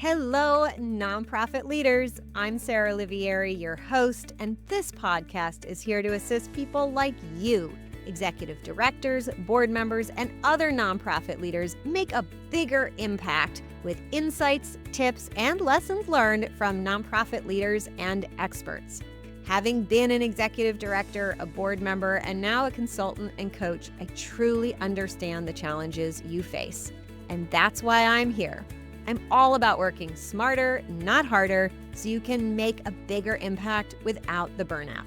Hello, nonprofit leaders. I'm Sarah Olivieri, your host, and this podcast is here to assist people like you, executive directors, board members, and other nonprofit leaders make a bigger impact with insights, tips, and lessons learned from nonprofit leaders and experts. Having been an executive director, a board member, and now a consultant and coach, I truly understand the challenges you face. And that's why I'm here. I'm all about working smarter, not harder, so you can make a bigger impact without the burnout.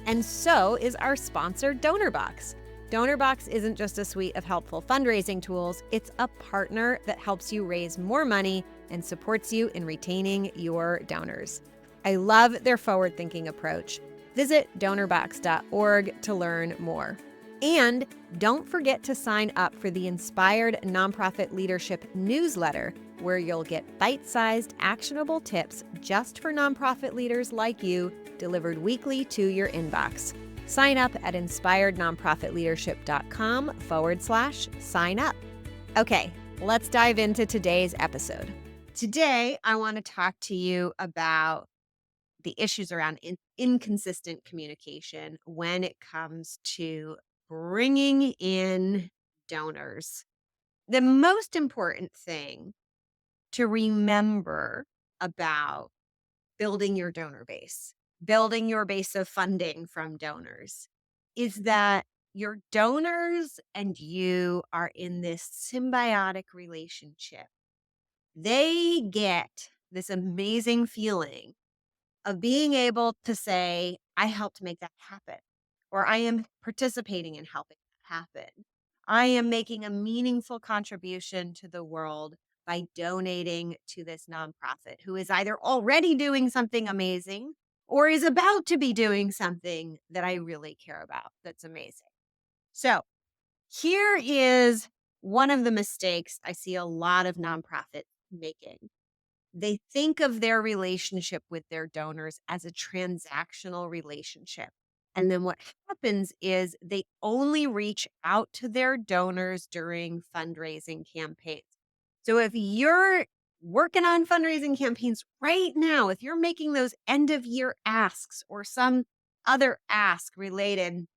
And so is our sponsor, DonorBox. DonorBox isn't just a suite of helpful fundraising tools, it's a partner that helps you raise more money and supports you in retaining your donors. I love their forward-thinking approach. Visit donorbox.org to learn more. And don't forget to sign up for the Inspired Nonprofit Leadership newsletter, where you'll get bite-sized, actionable tips just for nonprofit leaders like you, delivered weekly to your inbox. Sign up at inspirednonprofitleadership.com/sign up. Okay, let's dive into today's episode. Today, I want to talk to you about the issues around inconsistent communication when it comes to bringing in donors. The most important thing to remember about building your donor base, building your base of funding from donors, is that your donors and you are in this symbiotic relationship. They get this amazing feeling of being able to say, I helped make that happen, or I am participating in helping that happen. I am making a meaningful contribution to the world by donating to this nonprofit who is either already doing something amazing or is about to be doing something that I really care about that's amazing. So here is one of the mistakes I see a lot of nonprofits making. They think of their relationship with their donors as a transactional relationship. And then what happens is they only reach out to their donors during fundraising campaigns. So if you're working on fundraising campaigns right now, if you're making those end of year asks or some other ask related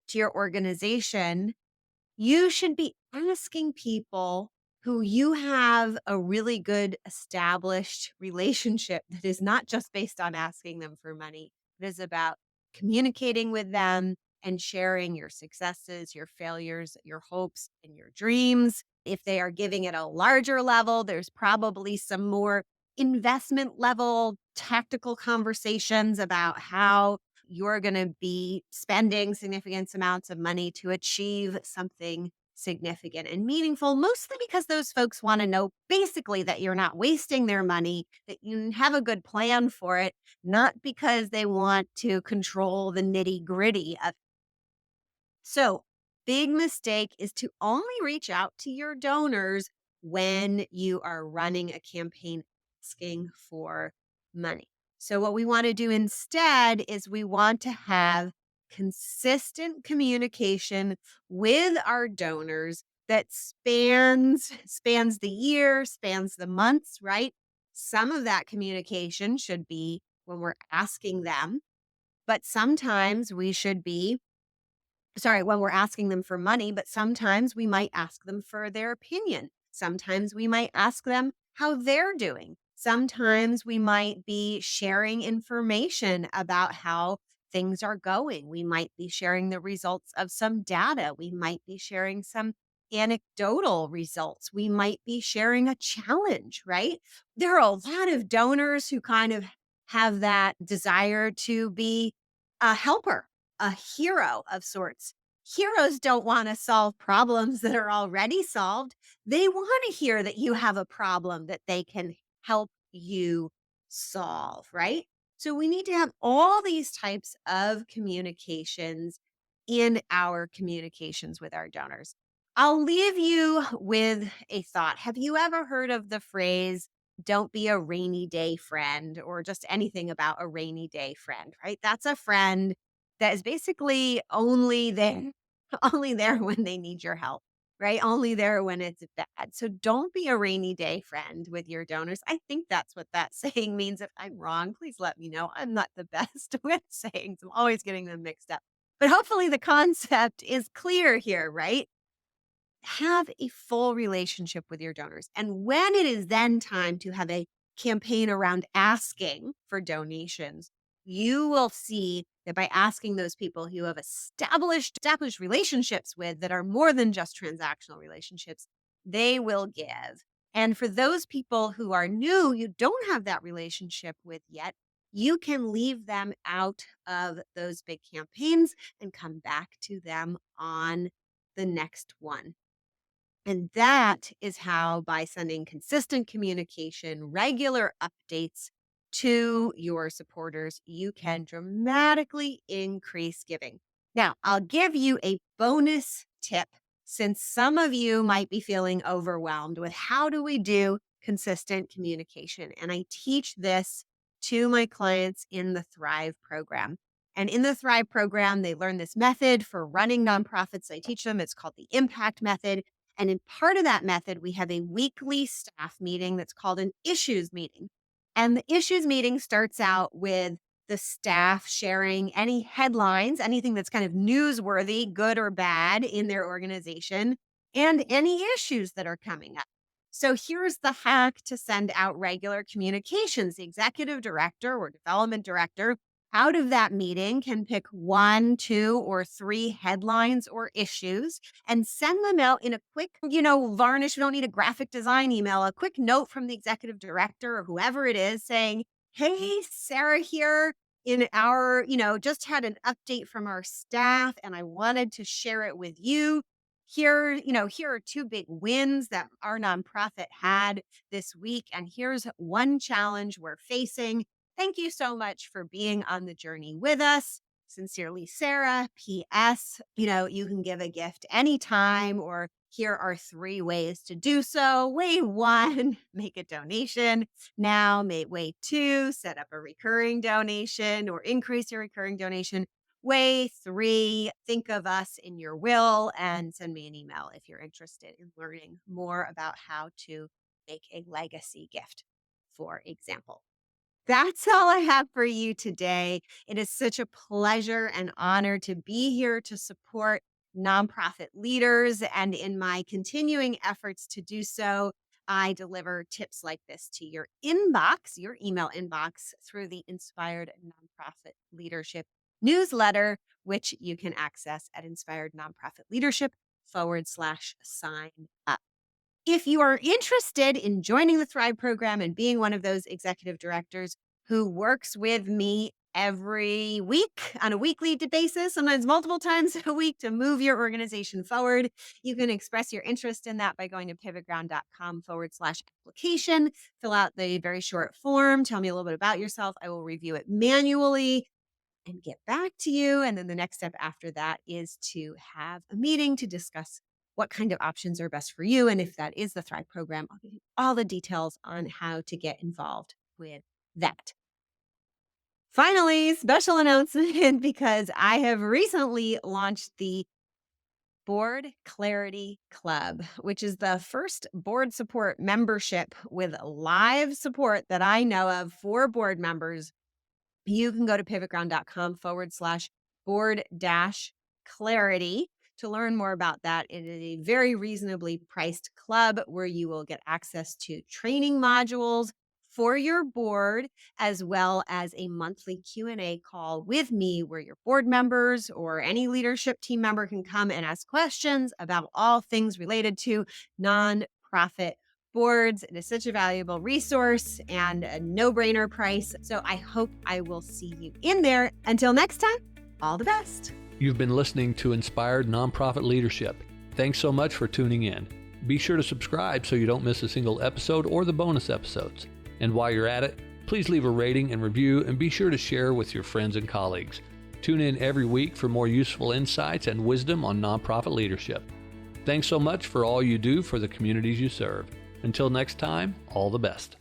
to your organization, you should be asking people who you have a really good established relationship that is not just based on asking them for money. It is about communicating with them and sharing your successes, your failures, your hopes, and your dreams. If they are giving at a larger level, there's probably some more investment level tactical conversations about how you're going to be spending significant amounts of money to achieve something significant and meaningful, mostly because those folks want to know basically that you're not wasting their money, that you have a good plan for it, not because they want to control the nitty gritty of it. So, big mistake is to only reach out to your donors when you are running a campaign asking for money. So, what we want to do instead is we want to have consistent communication with our donors that spans the year, spans the months, right? Some of that communication should be when we're asking them, but sometimes we should be when we're asking them for money, but sometimes we might ask them for their opinion. Sometimes we might ask them how they're doing. Sometimes we might be sharing information about how things are going. We might be sharing the results of some data. We might be sharing some anecdotal results. We might be sharing a challenge, right? There are a lot of donors who kind of have that desire to be a helper, a hero of sorts. Heroes don't want to solve problems that are already solved. They want to hear that you have a problem that they can help you solve, right? So we need to have all these types of communications in our communications with our donors. I'll leave you with a thought. Have you ever heard of the phrase, don't be a rainy day friend, or just anything about a rainy day friend, right? That's a friend that is basically only there only there when they need your help. right? Only there when it's bad. So don't be a rainy day friend with your donors. I think that's what that saying means. If I'm wrong, please let me know. I'm not the best with sayings. I'm always getting them mixed up. But hopefully the concept is clear here, right? Have a full relationship with your donors. And when it is then time to have a campaign around asking for donations, you will see that by asking those people who you have established relationships with that are more than just transactional relationships, they will give. And for those people who are new, you don't have that relationship with yet, you can leave them out of those big campaigns and come back to them on the next one. And that is how, by sending consistent communication, regular updates to your supporters, you can dramatically increase giving. Now, I'll give you a bonus tip since some of you might be feeling overwhelmed with how do we do consistent communication. And I teach this to my clients in the Thrive program. And in the Thrive program, they learn this method for running nonprofits. I teach them. It's called the impact method. And in part of that method, we have a weekly staff meeting that's called an issues meeting. And the issues meeting starts out with the staff sharing any headlines, anything that's kind of newsworthy, good or bad in their organization, and any issues that are coming up. So here's the hack to send out regular communications. The executive director or development director out of that meeting can pick 1, 2, or 3 headlines or issues and send them out in a quick, varnish. We don't need a graphic design email, a quick note from the executive director or whoever it is saying, hey, Sarah here in our, just had an update from our staff and I wanted to share it with you. Here are 2 big wins that our nonprofit had this week. And here's one challenge we're facing. Thank you so much for being on the journey with us. Sincerely, Sarah. P.S. You can give a gift anytime, or here are 3 ways to do so. Way 1, make a donation. Now, way 2, set up a recurring donation or increase your recurring donation. Way 3, think of us in your will and send me an email if you're interested in learning more about how to make a legacy gift, for example. That's all I have for you today. It is such a pleasure and honor to be here to support nonprofit leaders. And in my continuing efforts to do so, I deliver tips like this to your inbox, your email inbox, through the Inspired Nonprofit Leadership newsletter, which you can access at inspirednonprofitleadership.com/sign up. If you are interested in joining the Thrive program and being one of those executive directors who works with me every week on a weekly basis, sometimes multiple times a week to move your organization forward, you can express your interest in that by going to pivotground.com/application, fill out the very short form, tell me a little bit about yourself. I will review it manually and get back to you. And then the next step after that is to have a meeting to discuss what kind of options are best for you. And if that is the Thrive program, I'll give you all the details on how to get involved with that. Finally, special announcement because I have recently launched the Board Clarity Club, which is the first board support membership with live support that I know of for board members. You can go to pivotground.com/board-clarity to learn more about that. It is a very reasonably priced club where you will get access to training modules for your board, as well as a monthly Q&A call with me where your board members or any leadership team member can come and ask questions about all things related to nonprofit boards. It is such a valuable resource and a no-brainer price. So I hope I will see you in there. Until next time, all the best. You've been listening to Inspired Nonprofit Leadership. Thanks so much for tuning in. Be sure to subscribe so you don't miss a single episode or the bonus episodes. And while you're at it, please leave a rating and review and be sure to share with your friends and colleagues. Tune in every week for more useful insights and wisdom on nonprofit leadership. Thanks so much for all you do for the communities you serve. Until next time, all the best.